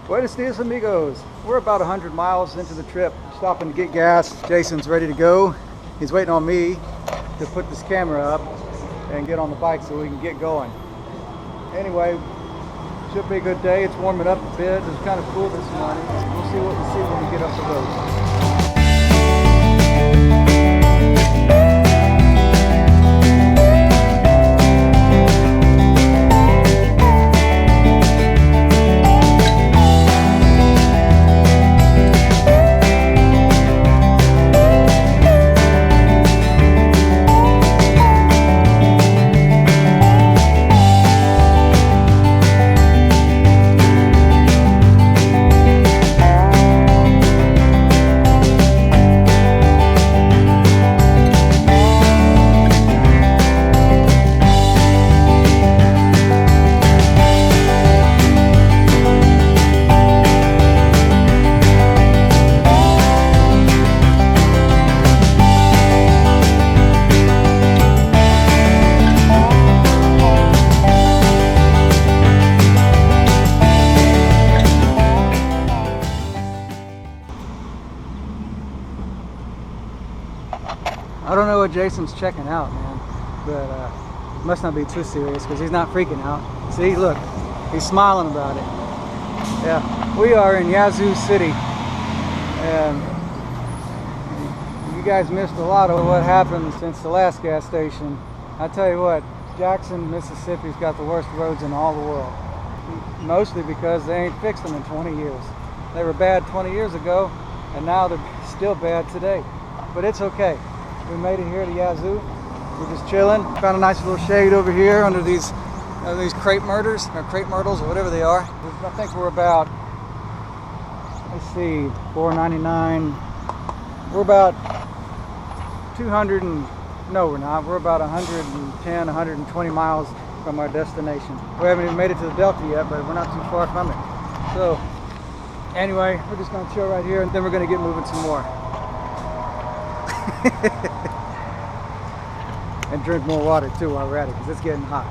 Buenos dias, amigos. We're about 100 miles into the trip, stopping to get gas. Jason's ready to go. He's waiting on me to put this camera up and get on the bike so we can get going. Anyway, should be a good day. It's warming up a bit. It's kind of cool this morning. We'll see what we see when we get up the road. I don't know what Jason's checking out, man, but must not be too serious because he's not freaking out. See, look, he's smiling about it. Yeah, we are in Yazoo City, and you guys missed a lot of what happened since the last gas station. I tell you what, Jackson, Mississippi's got the worst roads in all the world, mostly because they ain't fixed them in 20 years. They were bad 20 years ago, and now they're still bad today, but it's okay. We made it here to Yazoo. We're just chilling. Found a nice little shade over here under these crepe myrtles or whatever they are. I think we're about, let's see, $4.99. We're about 200 and, no we're not. We're about 110, 120 miles from our destination. We haven't even made it to the Delta yet, but we're not too far from it. So anyway, we're just gonna chill right here and then we're gonna get moving some more. And drink more water too while we're at it because it's getting hot.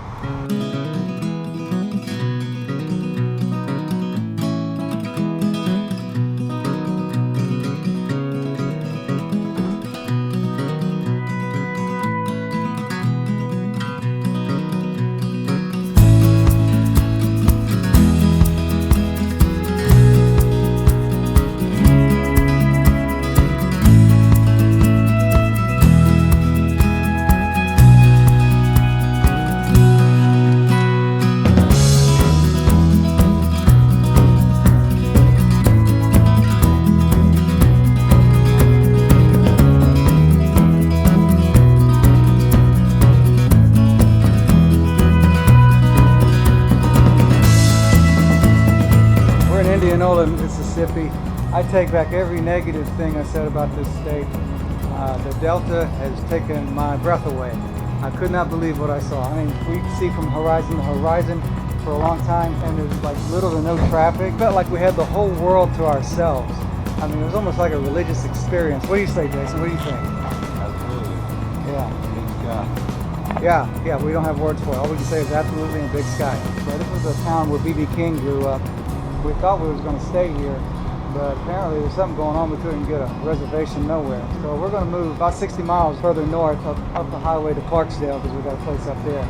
Mississippi. I take back every negative thing I said about this state. The Delta has taken my breath away. I could not believe what I saw. I mean, we could see from horizon to horizon for a long time, and there's like little to no traffic. It felt like we had the whole world to ourselves. I mean, it was almost like a religious experience. What do you say, Jason? What do you think? Absolutely. Yeah. Big sky. Yeah, we don't have words for it. All we can say is absolutely in big sky. So this was a town where B.B. King grew up. We thought we was going to stay here, but apparently there's something going on. We couldn't get a reservation nowhere. So we're going to move about 60 miles further north up the highway to Clarksdale because we got a place up there.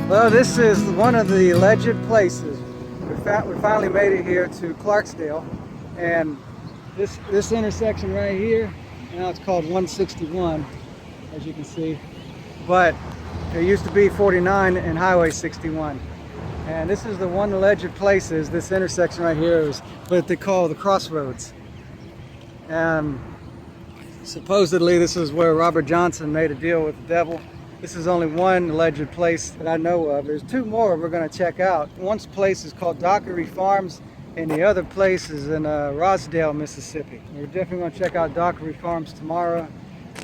Well, this is one of the alleged places. We finally made it here to Clarksdale, and this intersection right here, now it's called 161, as you can see, but it used to be 49 and Highway 61. And this is the one alleged places, this intersection right here is what they call the Crossroads. Supposedly this is where Robert Johnson made a deal with the devil. This is only one alleged place that I know of. There's two more we're going to check out. One place is called Dockery Farms, and the other place is in Rosedale, Mississippi. We're definitely going to check out Dockery Farms tomorrow,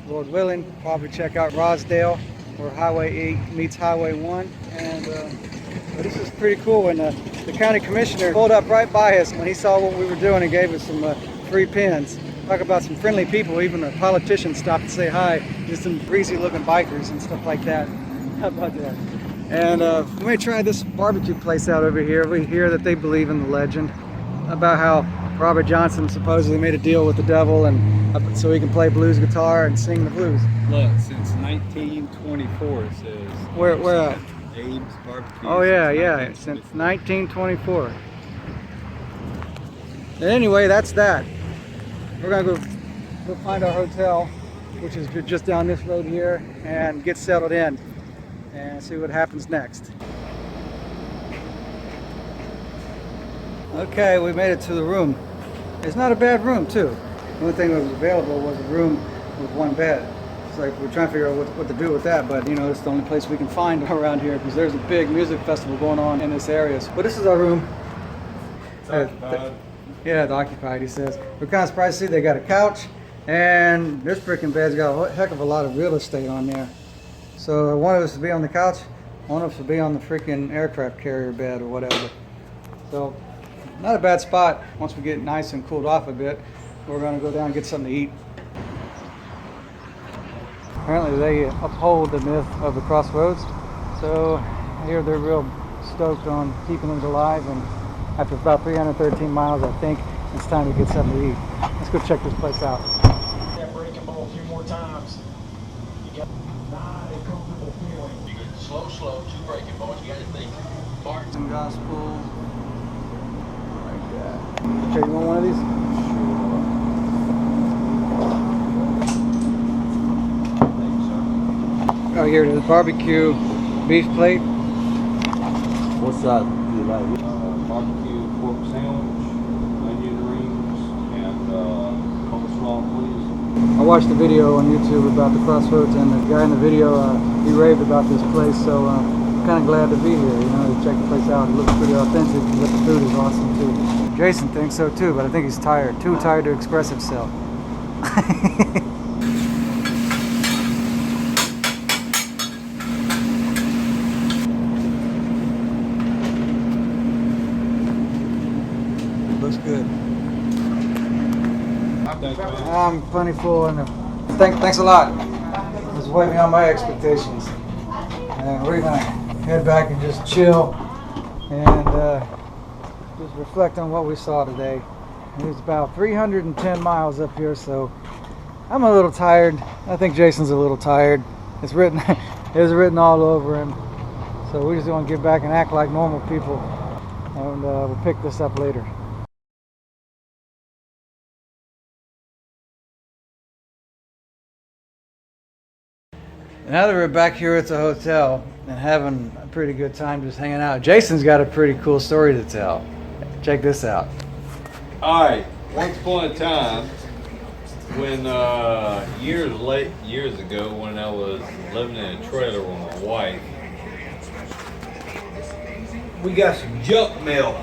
Lord willing. Probably check out Rosedale, where Highway 8 meets Highway 1. And but this is pretty cool. And the county commissioner pulled up right by us when he saw what we were doing and gave us some free pins. Talk about some friendly people. Even a politician stopped to say hi. Just some greasy looking bikers and stuff like that. How about that? And we may try this barbecue place out over here. We hear that they believe in the legend about how Robert Johnson supposedly made a deal with the devil, and so he can play blues guitar and sing the blues. Look, since 1924 it says. Where at? Abe's Barbecue. Oh yeah, since 1924. And anyway, that's that. We're gonna go find our hotel, which is just down this road here, and get settled in and see what happens next. Okay, we made it to the room. It's not a bad room too. The only thing that was available was a room with one bed. It's like we're trying to figure out what to do with that, but you know, it's the only place we can find around here because there's a big music festival going on in this area. But this is our room. It's occupied. Yeah, it's occupied, he says. We're kind of surprised to see they got a couch, and this freaking bed's got a heck of a lot of real estate on there. So one of us to be on the couch, one of us to be on the freaking aircraft carrier bed or whatever. So not a bad spot. Once we get nice and cooled off a bit, we're going to go down and get something to eat. Apparently they uphold the myth of the Crossroads, so I hear they're real stoked on keeping it alive, and after about 313 miles, I think it's time to get something to eat. Let's go check this place out. That breaking ball a few more times. You got not a comfortable feeling. You go slow, two breaking balls. You got to think. Martin. Some gospel. Like that. Okay, you want one of these? Oh, here it is. Barbecue beef plate. What side do you like? Barbecue pork sandwich, onion rings, and coleslaw, please. I watched a video on YouTube about the Crossroads, and the guy in the video, he raved about this place, so I'm kind of glad to be here, you know, to check the place out. It looks pretty authentic, but the food is awesome too. Jason thinks so too, but I think he's tired, too tired to express himself. Looks good. I'm plenty full, and thanks a lot. It was way beyond my expectations. And we're gonna head back and just chill and just reflect on what we saw today. It's about 310 miles up here, so I'm a little tired. I think Jason's a little tired. It's written, it's written all over him. So we're just gonna get back and act like normal people, and we'll pick this up later. Now that we're back here at the hotel and having a pretty good time just hanging out, Jason's got a pretty cool story to tell. Check this out. Alright, once upon a time, when years ago, when I was living in a trailer with my wife, we got some junk mail.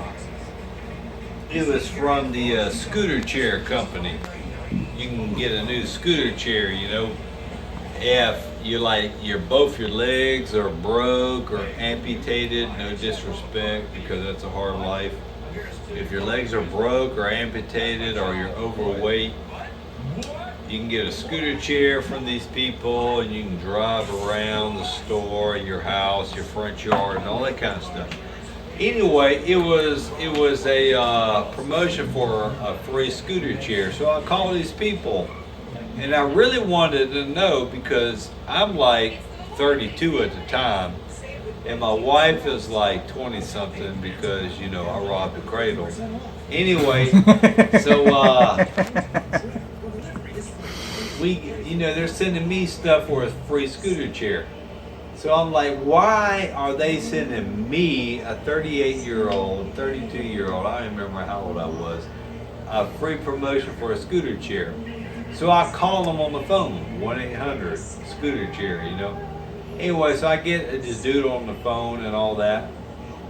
It was from the scooter chair company. You can get a new scooter chair, you know, if both your legs are broke or amputated. No disrespect, because that's a hard life. If your legs are broke or amputated or you're overweight, you can get a scooter chair from these people, and you can drive around the store, your house, your front yard, and all that kind of stuff. Anyway, it was a promotion for a free scooter chair. So I called these people, and I really wanted to know, because I'm like 32 at the time, and my wife is like 20 something, because, you know, I robbed the cradle. Anyway, so they're sending me stuff for a free scooter chair. So I'm like, why are they sending me, a 38-year-old, 32-year-old, I don't remember how old I was, a free promotion for a scooter chair? So I call them on the phone, 1-800 scooter chair, you know. Anyway, so I get this dude on the phone and all that.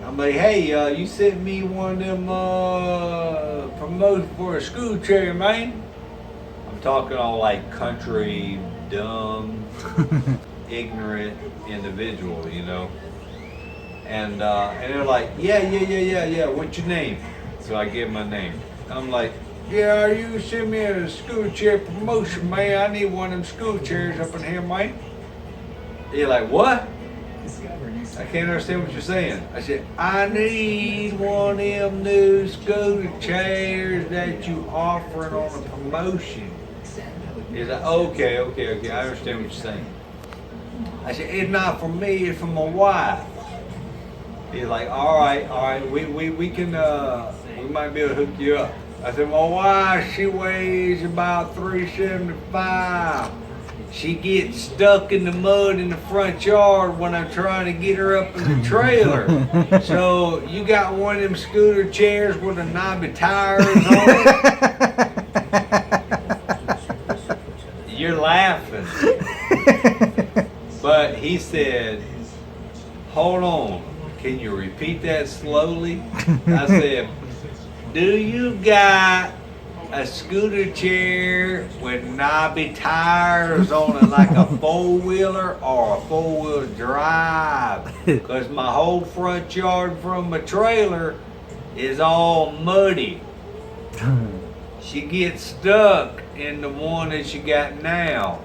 I'm like, hey, you sent me one of them promotions for a scooter chair, man. I'm talking all like country, dumb, ignorant individual, you know. And they're like, yeah, what's your name? So I give my name. I'm like, yeah, you send me a scooter chair promotion, man. I need one of them scooter chairs up in here, man. They're like, what? I can't understand what you're saying. I said, I need one of them new scooter chairs that you offering on a promotion. He's like, okay, I understand what you're saying. I said, it's not for me, it's for my wife. He's like, all right, we can, we might be able to hook you up. I said, my wife, she weighs about 375. She gets stuck in the mud in the front yard when I'm trying to get her up in the trailer. So you got one of them scooter chairs with the knobby tires on it? You're laughing. But he said, hold on, can you repeat that slowly? I said, do you got a scooter chair with knobby tires on it like a four-wheeler or a four-wheel drive? Because my whole front yard from my trailer is all muddy. She gets stuck in the one that she got now.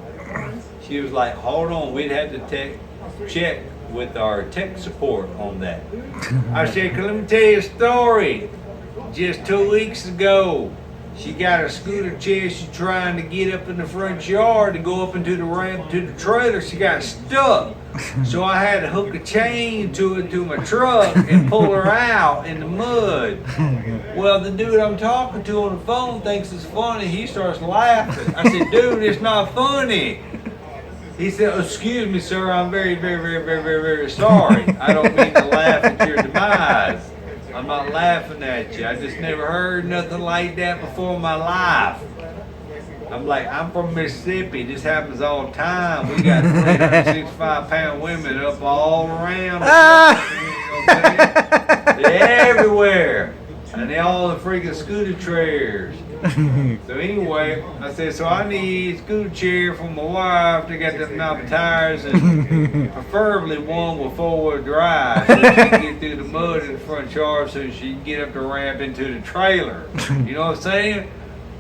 She was like, hold on, we'd have to check with our tech support on that. I said, let me tell you a story. Just 2 weeks ago, she got a scooter chair. She's trying to get up in the front yard to go up into the ramp to the trailer. She got stuck. So I had to hook a chain to it to my truck and pull her out in the mud. Well, the dude I'm talking to on the phone thinks it's funny. He starts laughing. I said, dude, it's not funny. He said, excuse me, sir, I'm very, very, very, very, very, very sorry. I don't mean to laugh at your demise. I'm not laughing at you. I just never heard nothing like that before in my life. I'm like, I'm from Mississippi. This happens all the time. We got 365-pound women up all around. They're everywhere. And they all the freaking scooter chairs. So anyway, I said, so I need a scooter chair for my wife. They got them knobby tires and preferably one with four-wheel drive so she can get through the mud in the front yard so she can get up the ramp into the trailer. You know what I'm saying?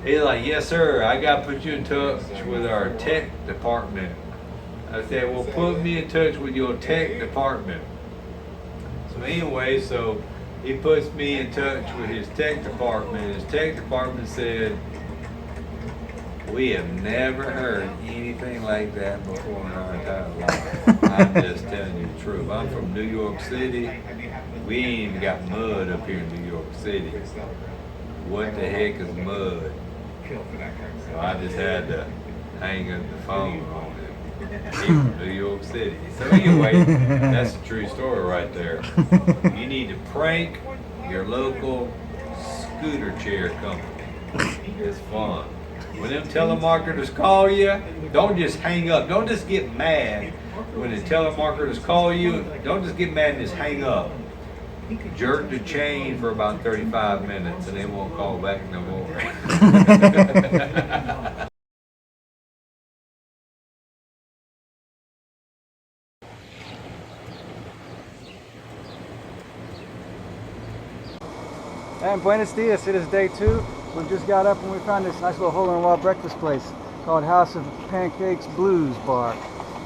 He's like, yes, sir. I got to put you in touch with our tech department. I said, well, put me in touch with your tech department. So anyway, so he puts me in touch with his tech department. His tech department said, we have never heard anything like that before in our entire life. I'm just telling you the truth. I'm from New York City. We ain't even got mud up here in New York City. What the heck is mud? So I just had to hang up the phone on him. He's from New York City. So anyway, that's a true story right there. You need to prank your local scooter chair company. It's fun. When them telemarketers call you, don't just hang up. Don't just get mad when the telemarketers call you. Don't just get mad and just hang up. Jerk the chain for about 35 minutes and they won't call back no more. And buenos dias, it is day 2. We just got up and we found this nice little hole-in-the-wall breakfast place called House of Pancakes Blues Bar.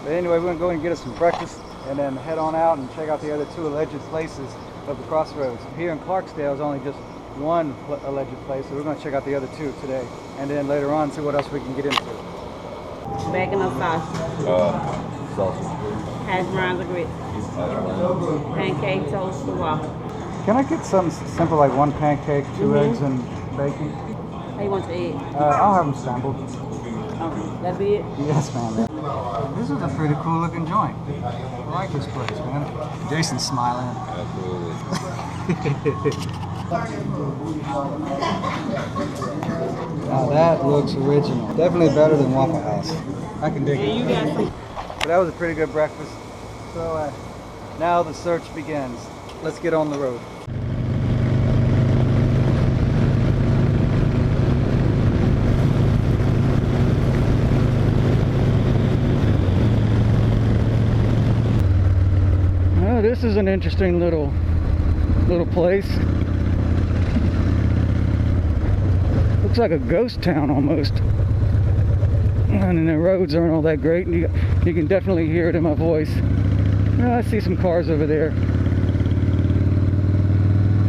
But anyway, we're going to go and get us some breakfast and then head on out and check out the other 2 alleged places of the Crossroads. Here in Clarksdale is only just one alleged place, so we're going to check out the other 2 today. And then later on, see what else we can get into. Bacon or sausage? Sausage. Hash browns or grits? Pancake, toast, or waffle? Can I get something simple like 1 pancake, 2 eggs, and bacon? How you want your egg? I'll have them scrambled. Okay, that be it? Yes, ma'am. This is a pretty cool looking joint. I like this place, man. Jason's smiling. Absolutely. Now that looks original. Definitely better than Waffle House. I can dig Yeah, it. you got some. But that was a pretty good breakfast. So now the search begins. Let's get on the road. Oh, this is an interesting little place. Looks like a ghost town almost. And the roads aren't all that great, and you can definitely hear it in my voice. I see some cars over there.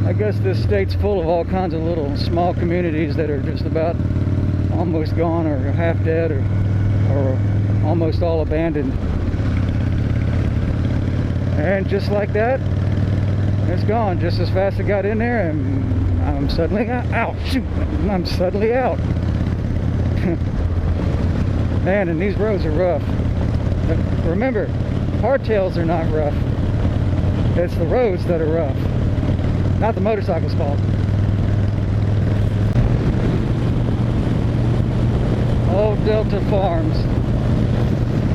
I guess this state's full of all kinds of little small communities that are just about almost gone or half dead or almost all abandoned. And just like that, it's gone just as fast as it got in there, and I'm suddenly out. Shoot, I'm suddenly out. Man, and these roads are rough. But remember, hardtails are not rough. It's the roads that are rough. Not the motorcycle's fault. Old Delta Farms.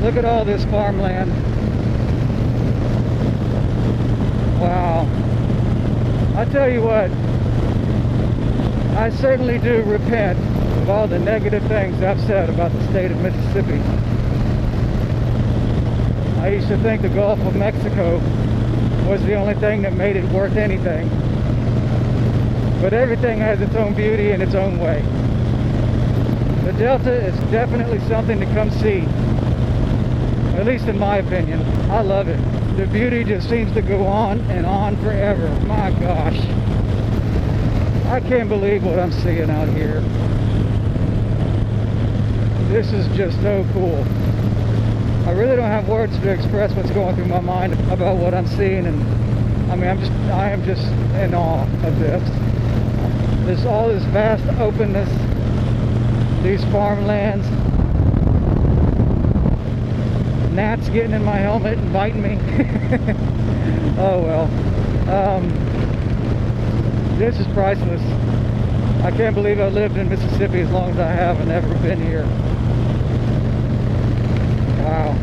Look at all this farmland. Wow. I tell you what, I certainly do repent of all the negative things I've said about the state of Mississippi. I used to think the Gulf of Mexico was the only thing that made it worth anything. But everything has its own beauty in its own way. The Delta is definitely something to come see. At least in my opinion. I love it. The beauty just seems to go on and on forever. My gosh. I can't believe what I'm seeing out here. This is just so cool. I really don't have words to express what's going through my mind about what I'm seeing, and I mean, I am just in awe of this. There's all this vast openness, these farmlands. Gnats getting in my helmet and biting me. Oh well. This is priceless. I can't believe I've lived in Mississippi as long as I have and never been here. Wow.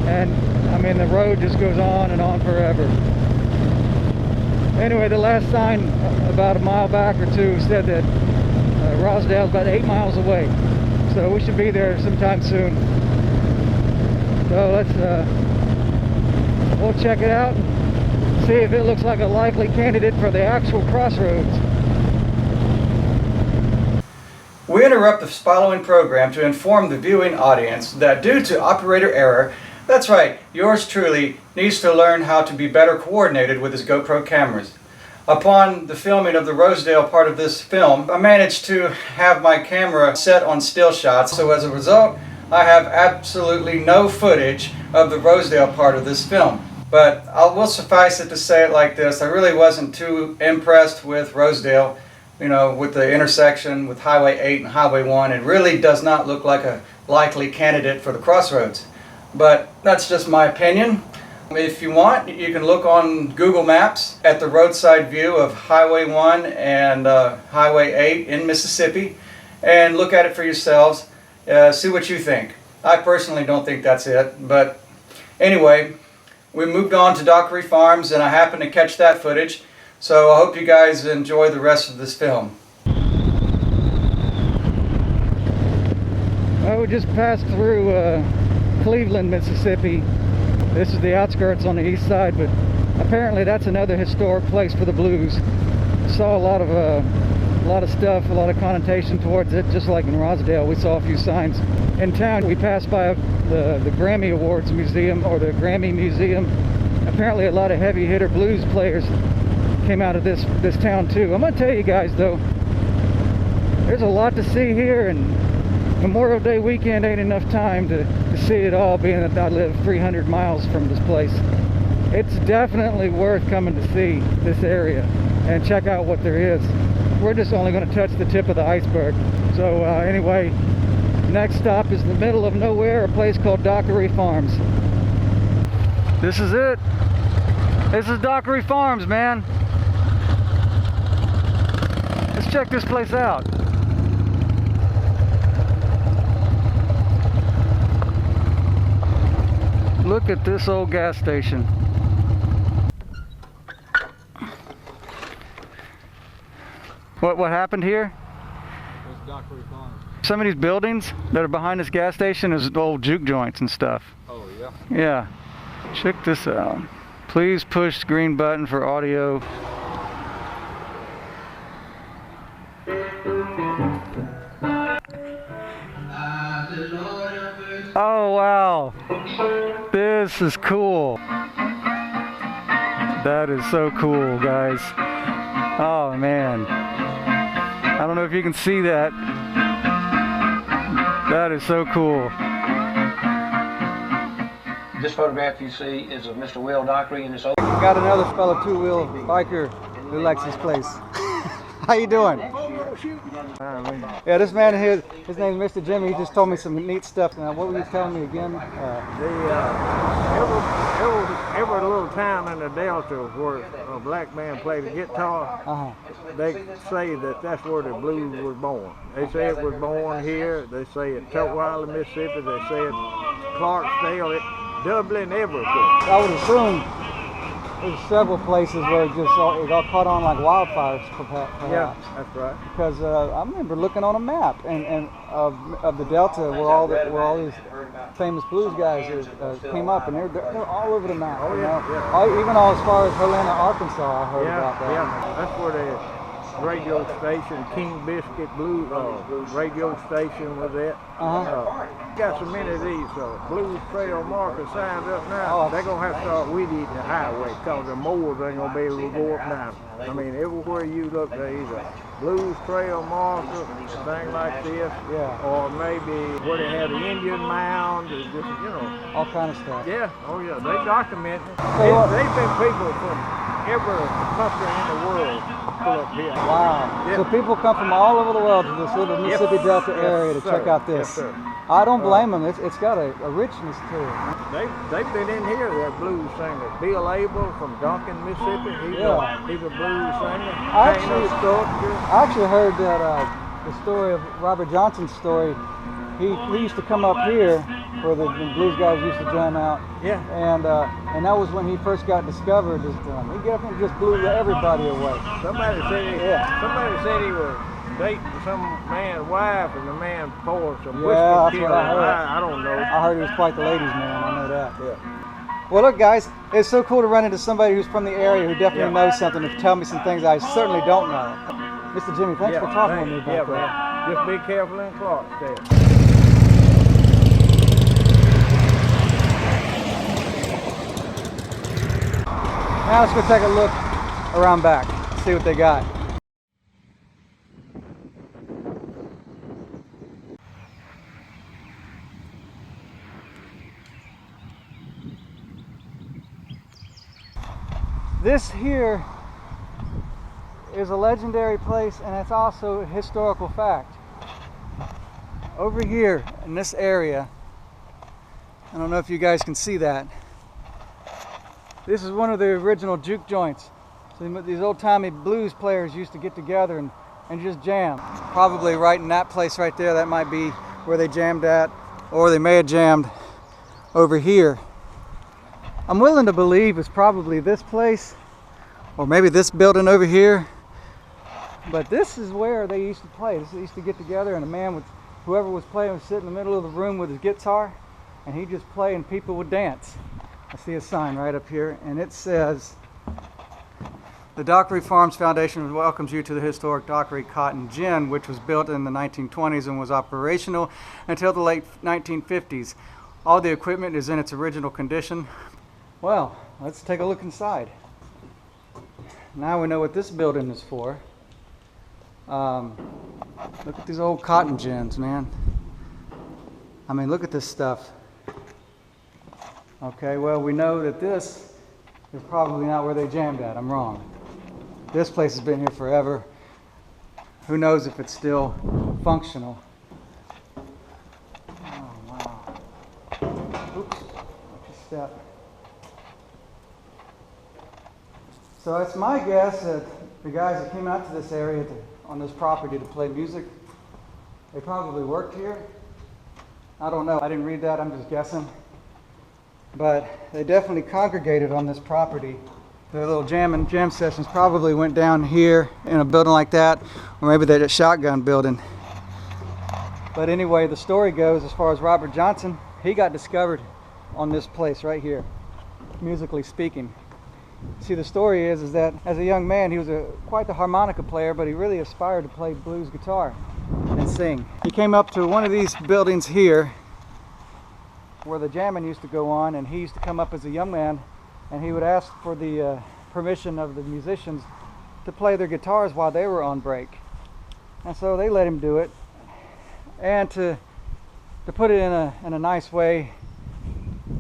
And I mean, the road just goes on and on forever. Anyway, the last sign about a mile back or two said that Rosedale's about 8 miles away. So we should be there sometime soon. So we'll check it out and see if it looks like a likely candidate for the actual Crossroads. We interrupt the following program to inform the viewing audience that due to operator error, that's right, yours truly needs to learn how to be better coordinated with his GoPro cameras. Upon the filming of the Rosedale part of this film, I managed to have my camera set on still shots, so as a result, I have absolutely no footage of the Rosedale part of this film. But I will suffice it to say it like this, I really wasn't too impressed with Rosedale, you know, with the intersection with Highway 8 and Highway 1. It really does not look like a likely candidate for the Crossroads. But that's just my opinion. If you want, you can look on Google Maps at the roadside view of Highway 1 and Highway 8 in Mississippi and look at it for yourselves. See what you think. I personally don't think that's it, but anyway, we moved on to Dockery Farms and I happened to catch that footage, so I hope you guys enjoy the rest of this film. Well, we just passed through Cleveland, Mississippi. This is the outskirts on the east side, but apparently that's another historic place for the blues. Saw a lot of stuff, a lot of connotation towards it, just like in Rosedale. We saw a few signs. In town, we passed by the Grammy Awards Museum, or the Grammy Museum. Apparently a lot of heavy hitter blues players came out of this town too. I'm gonna tell you guys though, there's a lot to see here, and Memorial Day weekend ain't enough time to see it all, being that I live 300 miles from this place. It's definitely worth coming to see this area and check out what there is. We're just only going to touch the tip of the iceberg. So anyway, next stop is the middle of nowhere, a place called Dockery Farms. This is it. This is Dockery Farms, man. check this place out. Look at this old gas station. What happened here? It's Dockery Farms. Some of these buildings that are behind this gas station is old juke joints and stuff. Oh, yeah? Yeah. Check this out. Please push green button for audio. Oh, wow. This is cool. That is so cool, guys. Oh, man. I don't know if you can see that. That is so cool. This photograph you see is of Mr. Will Dockery and his old. Got another fellow two-wheel biker who likes this place. How you doing? Yeah, this man here, his name is Mr. Jimmy. He just told me some neat stuff. Now, what were you telling me again? Every little town in the Delta where a black man played the guitar, they say that that's where the blues was born. They say it was born here. They say at Tutwiler, Mississippi. They say at Clarksdale, Dublin, everywhere. I would assume there's several places where it got caught on like wildfires, perhaps. Yeah, that's right. Because I remember looking on a map and of the Delta where all these famous blues guys came up, and they're all over the map. Oh, you yeah, know? yeah. Even all as far as Helena, Arkansas, I heard about that. Yeah, that's where the radio station, King Biscuit Blues radio station was at. Got so many of these blues trail markers signs up now. They're going to have to start weed-eating the highway because the mowers ain't going to be able to go up now. I mean, everywhere you look, there is a blues trail marker, thing like this. Yeah. Or maybe where they have the Indian mound, or just, you know. All kind of stuff. Yeah, oh yeah, they document it. They've been people from every country in the world pull up here. Wow. Yeah. So people come from all over the world to this little Mississippi Delta area to check out this. Yes, sir. I don't blame them. It's got a richness to it. They've been in here, that blues singer. Bill Abel from Duncan, Mississippi. He's a blues singer. I actually heard that the story of Robert Johnson's story. He used to come up here where the blues guys used to jam out. Yeah. And that was when he first got discovered. He got up and just blew everybody away. Somebody said he was dating some man's wife, and the man poured some whiskey. Yeah, that's what I heard. I don't know. I heard he was quite the ladies' man. I know that. Yeah. Well, look, guys, it's so cool to run into somebody who's from the area who definitely knows something to tell me some things I certainly don't know. Mr. Jimmy, thanks for talking with me about that. Man. Just be careful in Clarksdale. Now let's go take a look around back, see what they got. This here is a legendary place, and it's also a historical fact. Over here in this area, I don't know if you guys can see that, this is one of the original juke joints. So these old-timey blues players used to get together and just jam. Probably right in that place right there, that might be where they jammed at, or they may have jammed over here. I'm willing to believe it's probably this place, or maybe this building over here. But this is where they used to play. They used to get together, and a man with whoever was playing would sit in the middle of the room with his guitar, and he'd just play and people would dance. I see a sign right up here, and it says, "The Dockery Farms Foundation welcomes you to the historic Dockery Cotton Gin, which was built in the 1920s and was operational until the late 1950s. All the equipment is in its original condition." Well, let's take a look inside. Now we know what this building is for. Look at these old cotton gins, man. I mean, look at this stuff. Okay, well, we know that this is probably not where they jammed at. I'm wrong. This place has been here forever. Who knows if it's still functional. Oh, wow. Oops, watch your step. So it's my guess that The guys that came out to this area on this property to play music, they probably worked here. I don't know. I didn't read that. I'm just guessing. But they definitely congregated on this property. Their little jam sessions probably went down here in a building like that, or maybe they're a shotgun building. But anyway, the story goes, as far as Robert Johnson, he got discovered on this place right here, musically speaking. See, the story is that as a young man, he was quite the harmonica player, but he really aspired to play blues guitar and sing. He came up to one of these buildings here where the jamming used to go on, and he used to come up as a young man, and he would ask for the permission of the musicians to play their guitars while they were on break. And so they let him do it. And to put it in a nice way,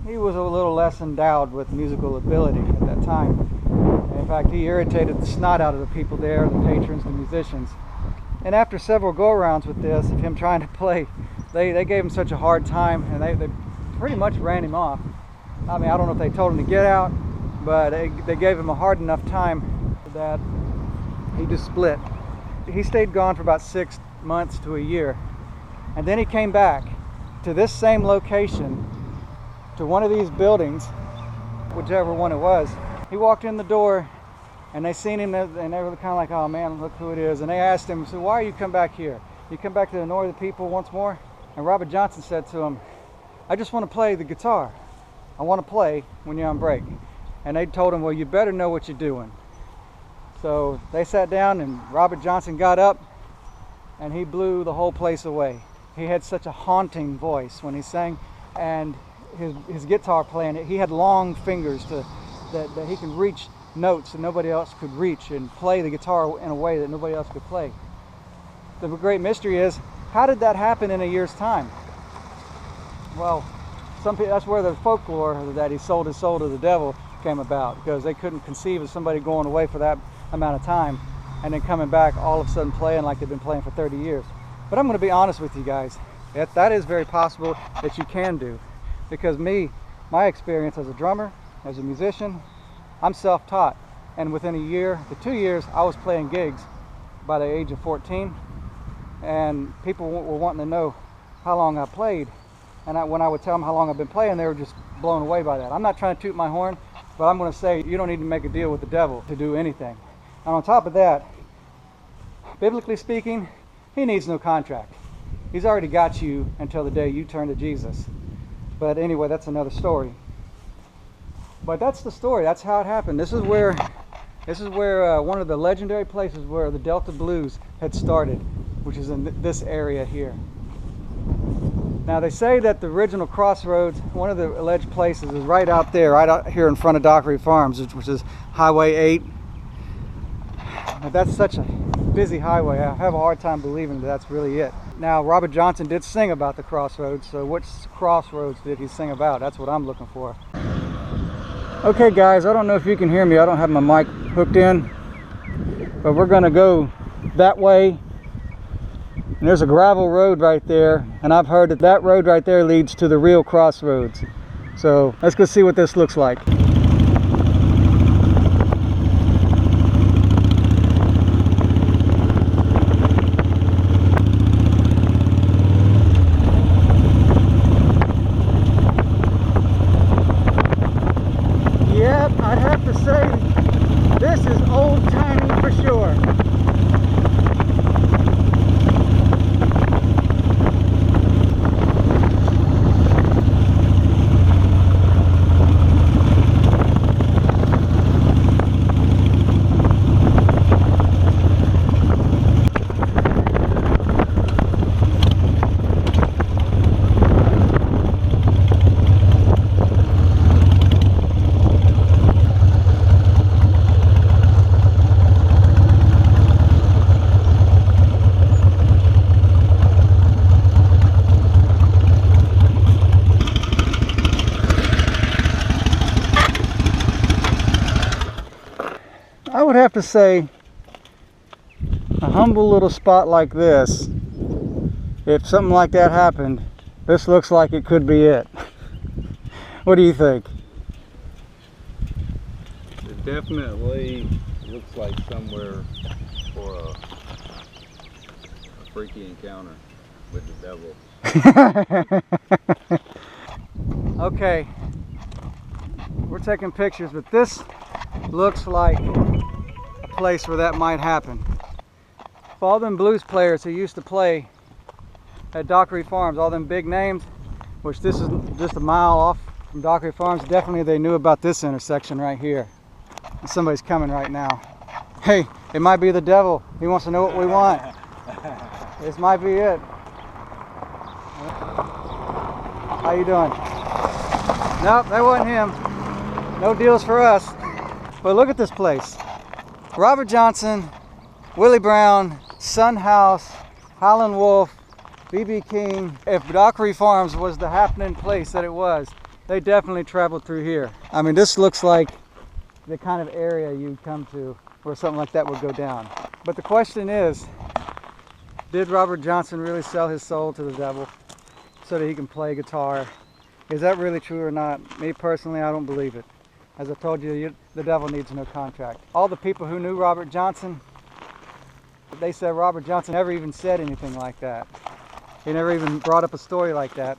he was a little less endowed with musical ability at that time. In fact, he irritated the snot out of the people there, the patrons, the musicians. And after several go-arounds with this, of him trying to play, they gave him such a hard time, and they pretty much ran him off. I mean, I don't know if they told him to get out, but they gave him a hard enough time that he just split. He stayed gone for about 6 months to a year. And then he came back to this same location, to one of these buildings, whichever one it was. He walked in the door, and they seen him, and they were kind of like, oh man, look who it is. And they asked him, so why are you come back here? You come back to annoy the people once more? And Robert Johnson said to him, I just want to play the guitar. I want to play when you're on break. And they told him, well, you better know what you're doing. So they sat down, and Robert Johnson got up, and he blew the whole place away. He had such a haunting voice when he sang, and his guitar playing, he had long fingers that he could reach notes that nobody else could reach, and play the guitar in a way that nobody else could play. The great mystery is, how did that happen in a year's time? Well, some people, that's where the folklore that he sold his soul to the devil came about, because they couldn't conceive of somebody going away for that amount of time and then coming back all of a sudden playing like they've been playing for 30 years. But I'm going to be honest with you guys, that is very possible that you can do, because my experience as a drummer, as a musician, I'm self-taught, and within a year to 2 years I was playing gigs by the age of 14, and people were wanting to know how long I played, and when I would tell them how long I've been playing, they were just blown away by that. I'm not trying to toot my horn, but I'm going to say you don't need to make a deal with the devil to do anything. And on top of that, biblically speaking, he needs no contract. He's already got you until the day you turn to Jesus. But anyway, that's another story. But that's the story. That's how it happened. This is where one of the legendary places where the Delta Blues had started, which is in this area here. Now they say that the original Crossroads, one of the alleged places, is right out there, right out here in front of Dockery Farms, which is Highway 8. But that's such a busy highway. I have a hard time believing that that's really it. Now, Robert Johnson did sing about the Crossroads, so which crossroads did he sing about? That's what I'm looking for. Okay guys, I don't know if you can hear me. I don't have my mic hooked in, but we're gonna go that way. And there's a gravel road right there, and I've heard that road right there leads to the real Crossroads. So let's go see what this looks like. Yep, I'd have to say this is old-timey for sure. I would have to say a humble little spot like this, if something like that happened, this looks like it could be it. What do you think? It definitely Looks like somewhere for a freaky encounter with the devil. Okay, we're taking pictures, but this looks like a place where that might happen. For all them blues players who used to play at Dockery Farms, all them big names, which this is just a mile off from Dockery Farms, definitely they knew about this intersection right here. And somebody's coming right now. Hey, it might be the devil. He wants to know what we want. This might be it. How you doing? Nope, that wasn't him. No deals for us. But look at this place. Robert Johnson, Willie Brown, Sun House, Howlin' Wolf, B.B. King. If Dockery Farms was the happening place that it was, they definitely traveled through here. I mean, this looks like the kind of area you'd come to where something like that would go down. But the question is, did Robert Johnson really sell his soul to the devil so that he can play guitar? Is that really true or not? Me personally, I don't believe it. As I told you, the devil needs no contract. All the people who knew Robert Johnson, they said Robert Johnson never even said anything like that. He never even brought up a story like that.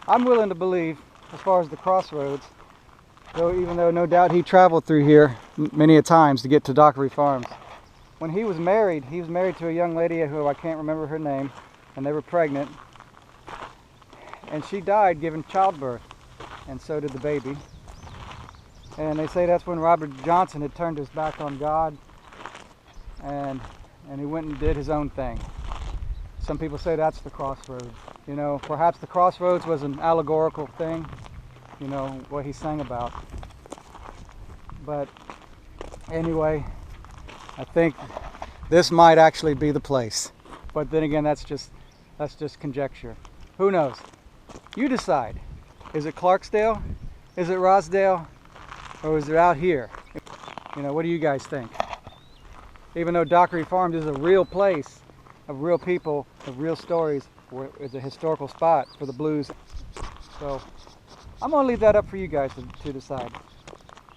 I'm willing to believe, as far as the Crossroads, even though no doubt he traveled through here many a times to get to Dockery Farms. When he was married to a young lady who I can't remember her name, and they were pregnant. And she died giving childbirth, and so did the baby. And they say that's when Robert Johnson had turned his back on God, and he went and did his own thing. Some people say that's the Crossroads. You know, perhaps the Crossroads was an allegorical thing, you know, what he sang about. But anyway, I think this might actually be the place. But then again, that's just conjecture. Who knows? You decide. Is it Clarksdale? Is it Rosedale? Or is it out here? You know, what do you guys think? Even though Dockery Farms is a real place of real people, of real stories, it's a historical spot for the blues. So I'm going to leave that up for you guys to decide.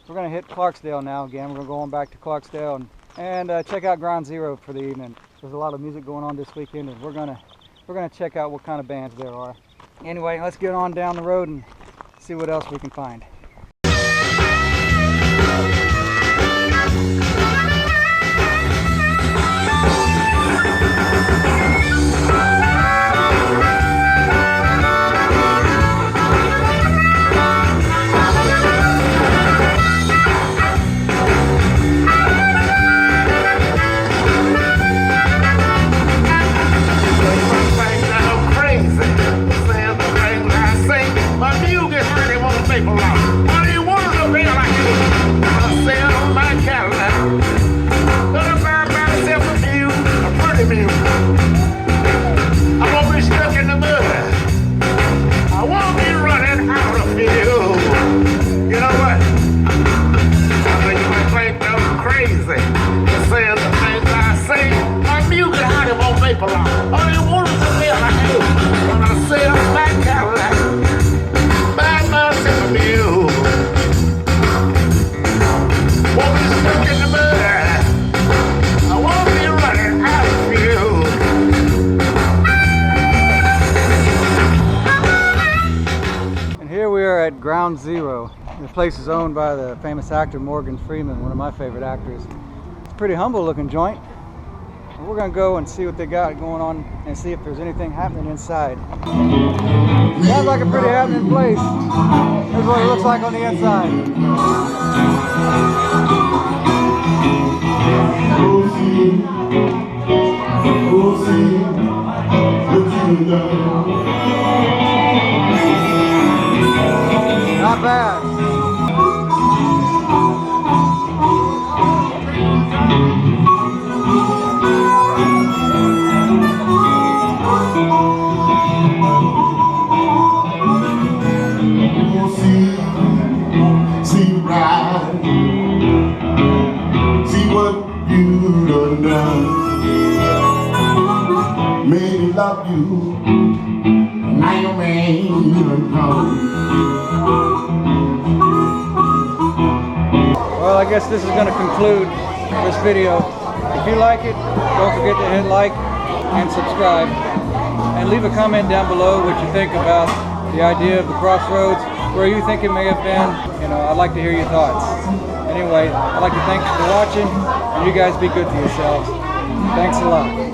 We're going to hit Clarksdale now again. We're going to go on back to Clarksdale and check out Ground Zero for the evening. There's a lot of music going on this weekend, and we're going to check out what kind of bands there are. Anyway, let's get on down the road and see what else we can find. Ground Zero. The place is owned by the famous actor Morgan Freeman, one of my favorite actors. It's a pretty humble looking joint. We're going to go and see what they got going on and see if there's anything happening inside. Sounds like a pretty happening place. Here's what it looks like on the inside. Not bad. See right, see what you done. Made me love you. Now your man come. Well, I guess this is going to conclude this video. If you like it, don't forget to hit like and subscribe. And leave a comment down below what you think about the idea of the Crossroads, where you think it may have been. You know, I'd like to hear your thoughts. Anyway, I'd like to thank you for watching, and you guys be good to yourselves. Thanks a lot.